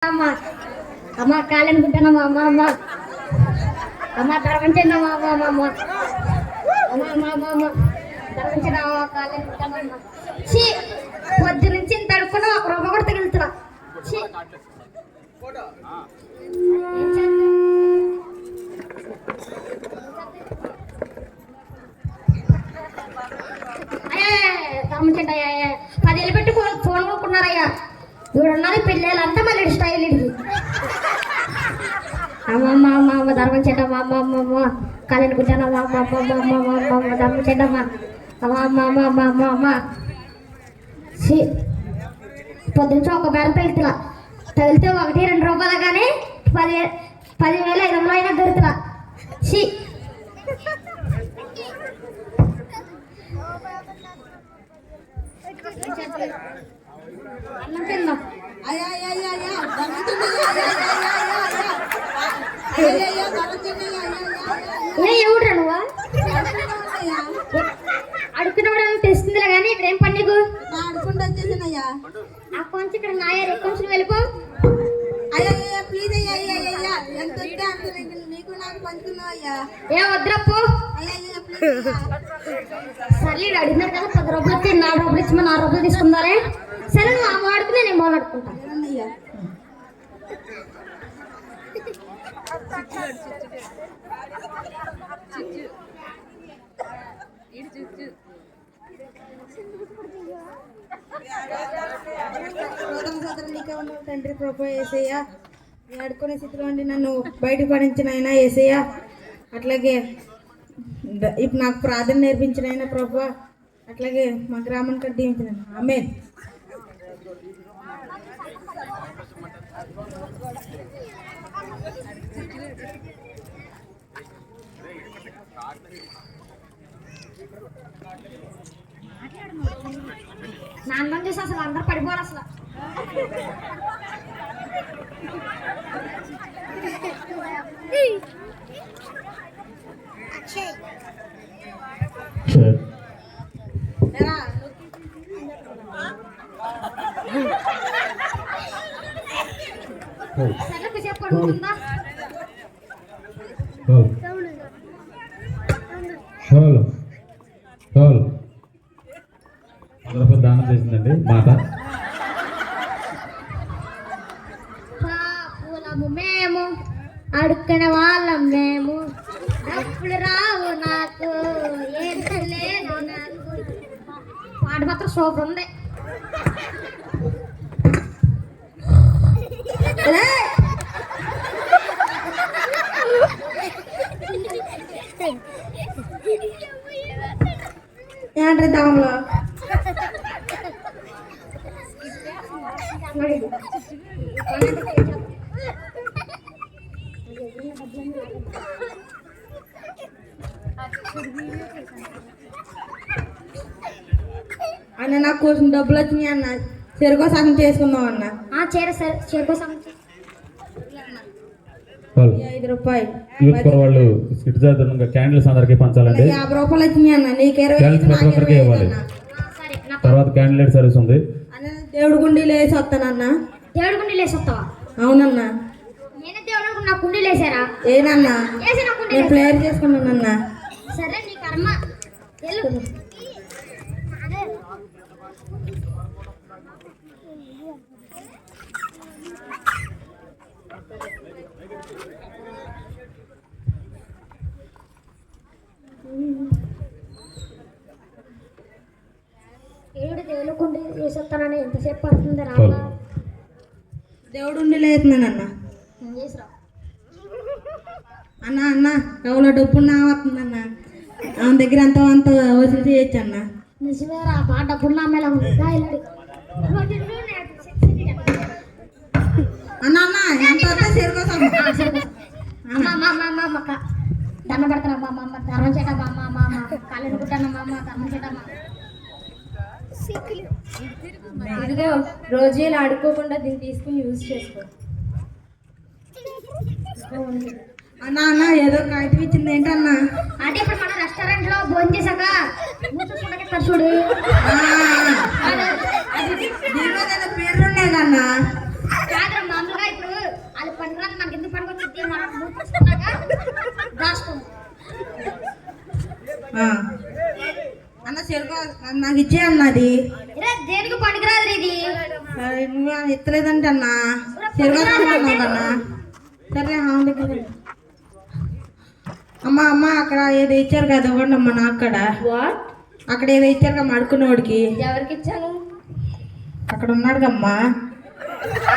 అమ్మ అమ్మ కాలనుకుంటానమ్మా అమ్మ అమ్మ అమ్మ ధర్మంచండి అమ్మ అమ్మ అమ్మ అమ్మ అమ్మ అమ్మ అమ్మ ధర్మంచండి అమ్మ కాలనుకుంటానమ్మా ఛీ పొద్దు నుంచి ఇంత అడుక్కున్నా ఒక రూప కూడా తగులుతున్నా ఛీ ధర్మంచండి అయ్యా 10 ఏళ్ళు పెట్టి ఫోన్ కొనుక్కున్నారయ్యా ఇవిడున్నది పిల్లలంతా మళ్ళీ స్టైల్ ఇది అమ్మ అమ్మ అమ్మ అమ్మ ధర్మం చెడ్డమ్మ అమ్మ అమ్మ అమ్మ కాలనుకుంటాను అమ్మ అమ్మ అమ్మ అమ్మ అమ్మ అమ్మ అమ్మ ధర్మం చెడ్డమ్మ అమ్మ అమ్మ అమ్మ అమ్మ అమ్మ అమ్మ పొద్దుంచి ఒక బేరం తగిలితులా తగిలితే 1-2 రూపాయలు కానీ 10,500 అయినా దొరుకుతులా సి అన్నం తిందాం ఎవడురా నువ్వా అడుగుతున్నప్పుడు తెస్తుందిలే కానీ ఇక్కడ ఏం పని నీకు అడుకుంటూ వచ్చేసానయ్యా ఆ కొంచెం ఇక్కడ నాయర్ కొంచెం వెళ్ళిపో అయ్యా ప్లీజ్ అయ్యా ఎంత వస్తే అంత నీకు నాకు పంచుకున్నావు అయ్యా ఏ వద్దురప్పు అయ్యా ప్లీజ్ సర్లే అడిగినారు కదా 10 రూపాయలు ఇచ్చి 4 రూపాయలు ఇచ్చి 4 రూపాయలు తీసుకుందారే సరే నువ్వు అమ్మ ఆడుకునే నేను మాట్లాడుకుంటాను అయ్యా తండ్రి ప్రభు యేసయ్యా నీ ఆడుకునే స్థితిలో ఉండి నన్ను బయట పడించిన అయినా యేసయ్యా అట్లాగే ఇప్పుడు నాకు ప్రార్థన నేర్పించిన అయినా ప్రభు అట్లాగే మా గ్రామానికి దీవించిన ఆమేన్ నాన్న చూసి అసలు అందరు పడిపోవాలి అసలు సరే సేపు పడుకుందా దానం చేసిందండి మాట పూలము మేము అడుక్కునే వాళ్ళం మేము డబ్బులు రావు నాకు ఏం లేదు నాకు పాట మాత్రం సూపర్ ఉంది ఏంట్రీ దాంట్లో అన్న నాకు కోసం డబ్బులు వచ్చినాయి అన్న చెరుకో సగం చేసుకుందాం అన్న చెరుకో సగం 5 రూపాయలు వాళ్ళు క్యాండిల్స్ అందరికి పంచాలండి 50 రూపాయలు వచ్చినాయి అన్న నీకు 20 ఇవ్వాలి తర్వాత క్యాండిల్ సర్వీస్ ఉంది అన్న దేవుడి గుండీలు వేసి వస్తానన్నా దేవుడి గుండీలు వేసి వస్తావా అవునన్నా నేనే దేవుడు నా కుండీలు వేసారా ఏనన్నా నేను ప్లేయర్ చేసుకున్నానన్నా సరే నీ కర్మ దేవుడు కుండీ వేసేస్తానని ఎంతసేపు పడుతుంది రాలా దేవుడు ఉండి వేస్తున్నానన్న అన్న అన్న ఎవరో డబ్బు నా వస్తుందన్న ఆమె దగ్గర అంత వసూలు చేయొచ్చు అన్న నిజమేరా బా డబ్బులు నా మేళ ఉంది అన్న అన్న ఎంత వస్తే చేరుకోసం దండ పెడతాను మా అమ్మ ధర్మం చేయటమ్మా మా అమ్మ కాళ్ళు కుట్టాను మా అమ్మ ధర్మం చేయటమ్మా ఇదిగో రోజు ఇలా ఆడుకోకుండా దీన్ని తీసుకుని యూజ్ చేసుకో అన్న అన్న ఏదో కాగితం ఇచ్చింది ఏంటన్నా అంటే ఇప్పుడు మన రెస్టారెంట్ లో భోజనం చేశాక చూడు పేర్లు ఉండేదన్నా కాదు మామూలుగా ఇప్పుడు నాకు ఇచ్చే అన్నది ఇరే దేనికి పనికిరాదు ఇది. నువ్వు ఎత్తలేదంటే అన్నా తిరగన్నావు కన్నా. సరే అమ్మ అమ్మ అక్కడ ఏదో ఇచ్చారు కదా ఇవ్వండి అమ్మ. నాకు అక్కడ ఏదో ఇచ్చారు కదా అడుకున్నవాడికి. ఎవరికి ఇచ్చాను? అక్కడ ఉన్నాడు కమ్మా.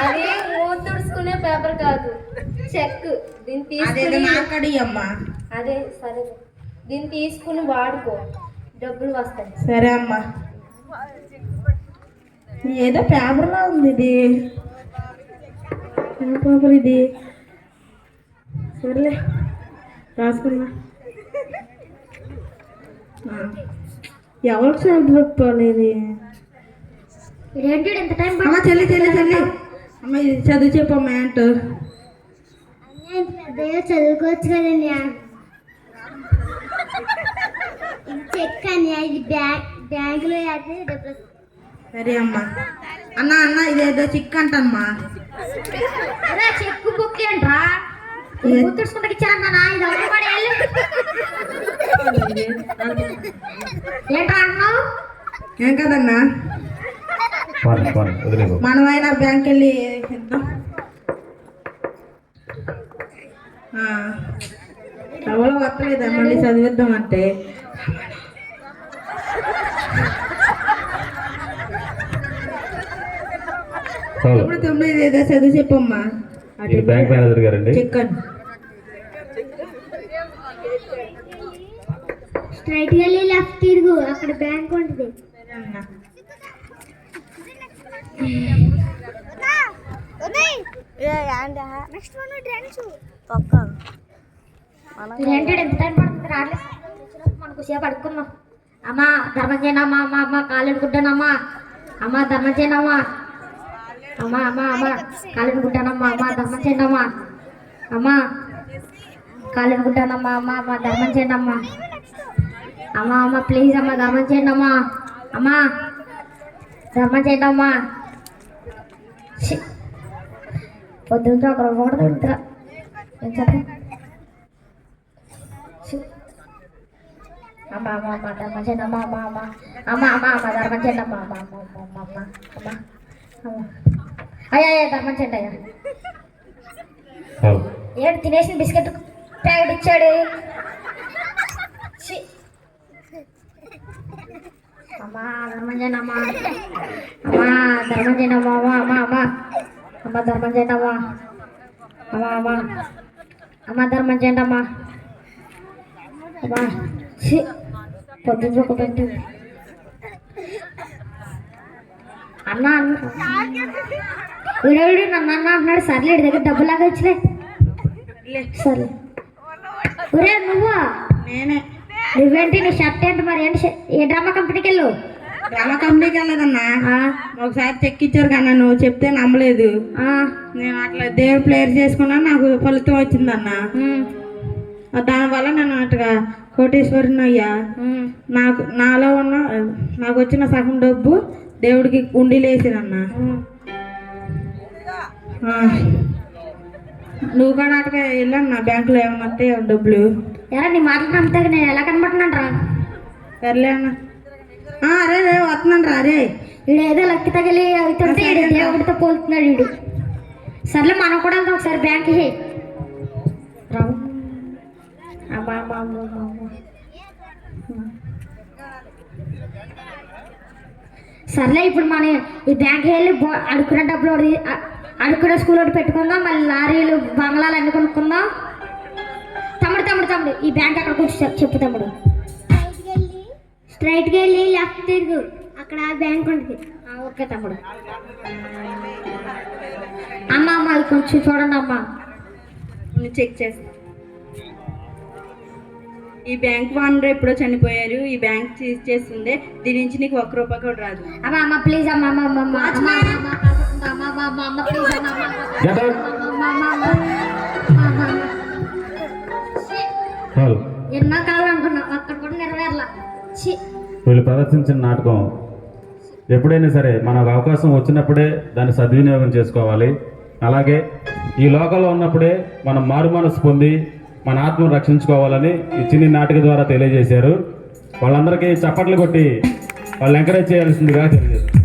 అది మూత తుడుచుకునే పేపర్ కాదు, చెక్. దీన్ని తీసుకుని నాకడి అమ్మా. అదే సరే, దీన్ని తీసుకుని వాడుకో, డబ్బులు వస్తాయి. సరే అమ్మా. ఏదో పేపర్లా ఉంది ఇది. పేపర్ ఇది. సరేలే రాసుకున్నా. ఎవరికి చదువుకోవాలి ఇది? ఏంటి ఎంత టైం? అమ్మ చెల్లి చెల్లి చెల్లి అమ్మ ఇది చదువు చెప్పమ్మా అంటూ. పెద్దగా చదువుకోవచ్చు కదండి. చెక్ అని ఇది బ్యాంకులో అయితే డబ్బులు. సరే అమ్మా. అన్న అన్న ఇదేదో చిక్ అంటమ్మా. చెక్కు బుక్ ఏంట్రా? గుర్తుంచుకుంటే ఇచ్చారన్నా. ఇది అవ్వబడి ఏంట్రా అన్నావు? ఏం కదన్నా, మనమైనా బ్యాంక్ వెళ్ళి ఇద్దాం. ఎవరో వస్తలేదా మళ్ళీ చదివిద్దాం అంటే. ఇప్పుడు 9 ఏదో చదువు చెప్పమ్మా. బ్యాంక్ మేనేజర్ గారండి. చెక్కన్ స్ట్రైట్ వెళ్ళి లెఫ్ట్ తిరుగు, అక్కడ బ్యాంక్ ఉంటుంది. మనకు సేపు అడుక్కున్నాం. అమ్మా ధర్మం చేయనమ్మా, అమ్మ అమ్మ కాలు ఎడుకుంటానమ్మా, అమ్మ ధర్మం చేయనమ్మా, అమ్మ అమ్మ అమ్మ కాలు ఎడుకుంటానమ్మా, అమ్మ ధర్మం చేయనమ్మా, అమ్మ కాలు ఎడుకుంటానమ్మా, అమ్మ అమ్మ ధర్మం చేయనమ్మా, అమ్మ అమ్మ ప్లీజ్ అమ్మ ధర్మం చేయండి అమ్మా, అమ్మ ధర్మం చేయండి అమ్మా. పొద్దున్న అక్కడ కూడా తింటా ఏం చెప్పు. అమ్మ అమ్మ అమ్మ ధర్మం చేయండి అమ్మ, అమ్మ అమ్మ అమ్మ అమ్మ అమ్మ ధర్మం చేయండి అమ్మ, అమ్మ అమ్మ అమ్మ అమ్మ అమ్మ అమ్మ అమ్మ అయ్యా అయ్యా ధర్మం చేయండి అయ్యా. ఏంటి తినేసిన బిస్కెట్ ప్యాకెట్ ఇచ్చాడు. అమ్మా ధర్మం చేయండి అమ్మా, అమ్మా ధర్మం చేయండి అమ్మా, అమ్మ అమ్మ అమ్మ అమ్మ ధర్మం చేయండి అమ్మా, అమ్మ అమ్మ అమ్మ ధర్మం చేయండి అమ్మా, అమ్మా పొద్దున్న ఒక పెట్టి అన్న వీడేవిడు నన్ను అన్న అంటున్నాడు. సర్లే వీడి దగ్గర డబ్బులు లాగా వచ్చిలే. సర్లే ఒరే నువ్వా? నేనే. నువ్వేంటి నీ షర్ట్ ఏంటి మరి? ఏంటి ఏ డ్రామా కంపెనీకి వెళ్ళు? డ్రామా కంపెనీకి వెళ్ళదన్నా. ఒకసారి చెక్ ఇచ్చారు కన్నా, నువ్వు చెప్తే నమ్మలేదు. నేను అట్లా దేవుడు ప్లేయర్ చేసుకున్నా, నాకు ఫలితం వచ్చిందన్న. దానివల్ల నేను అటుగా కోటేశ్వరిని అయ్యా. నాలో ఉన్న నాకు వచ్చిన సగం డబ్బు దేవుడికి ఉండిలేసినన్న. నువ్వు కూడా అటుగా వెళ్ళన్నా బ్యాంకులో ఏమన్నా వస్తాయి డబ్బులు. ఎలా నీ మాటలు నమ్మితే నేను ఎలా కనబడుతున్నాను రా? సర్లే అన్న. అరే రే వస్తున్నాను రా. అరే వీడు ఏదో లక్కి తగిలి అవుతుంటే దేవుడితో పోలుతున్నాడు వీడు. సర్లే మనం కూడా వెళ్తాం ఒకసారి బ్యాంక్. రావు అమ్మా అమ్మ అమ్మ అమ్మ. సర్లే ఇప్పుడు మనం ఈ బ్యాంక్కి వెళ్ళి అడుక్కున్న డబ్బులు అడుక్కున్న స్కూల్ ఒకటి పెట్టుకుందాం. మళ్ళీ లారీలు బంగ్లాలు అన్ని కొనుక్కుందాం. తమ్ముడు తమ్ముడు తమ్ముడు ఈ బ్యాంక్ అక్కడ కూర్చో చెప్పు తమ్ముడు. స్ట్రైట్గా వెళ్ళి లెఫ్ట్ తిరుగు, అక్కడ బ్యాంక్ ఉంటుంది. ఓకే తమ్ముడు. అమ్మ అమ్మ అది కొంచెం చూడండి అమ్మ. చెక్ చేస్తా. ఈ బ్యాంక్ ఓనర్ ఎప్పుడో చనిపోయారు. ఈ బ్యాంక్ సీజ్ చేస్తుంది. దీని నుంచి నీకు 1 రూపాయి కూడా రాదు. అమ్మ అమ్మ ప్లీజ్ అమ్మ అమ్మ అమ్మ అమ్మ అమ్మ అమ్మ అమ్మ అమ్మ ప్లీజ్ అమ్మ ఎన్నో కాలం అనుకున్నా, అక్కడ కూడా నెరవేరలా. వీళ్ళు ప్రదర్శించిన నాటకం ఎప్పుడైనా సరే మనకు అవకాశం వచ్చినప్పుడే దాన్ని సద్వినియోగం చేసుకోవాలి. అలాగే ఈ లోకంలో ఉన్నప్పుడే మనం మారు మనసు పొంది మన ఆత్మను రక్షించుకోవాలని ఈ చిన్ని నాటక ద్వారా తెలియజేశారు. వాళ్ళందరికీ చప్పట్లు కొట్టి వాళ్ళు ఎంకరేజ్ చేయాల్సిందిగా తెలియజేస్తారు.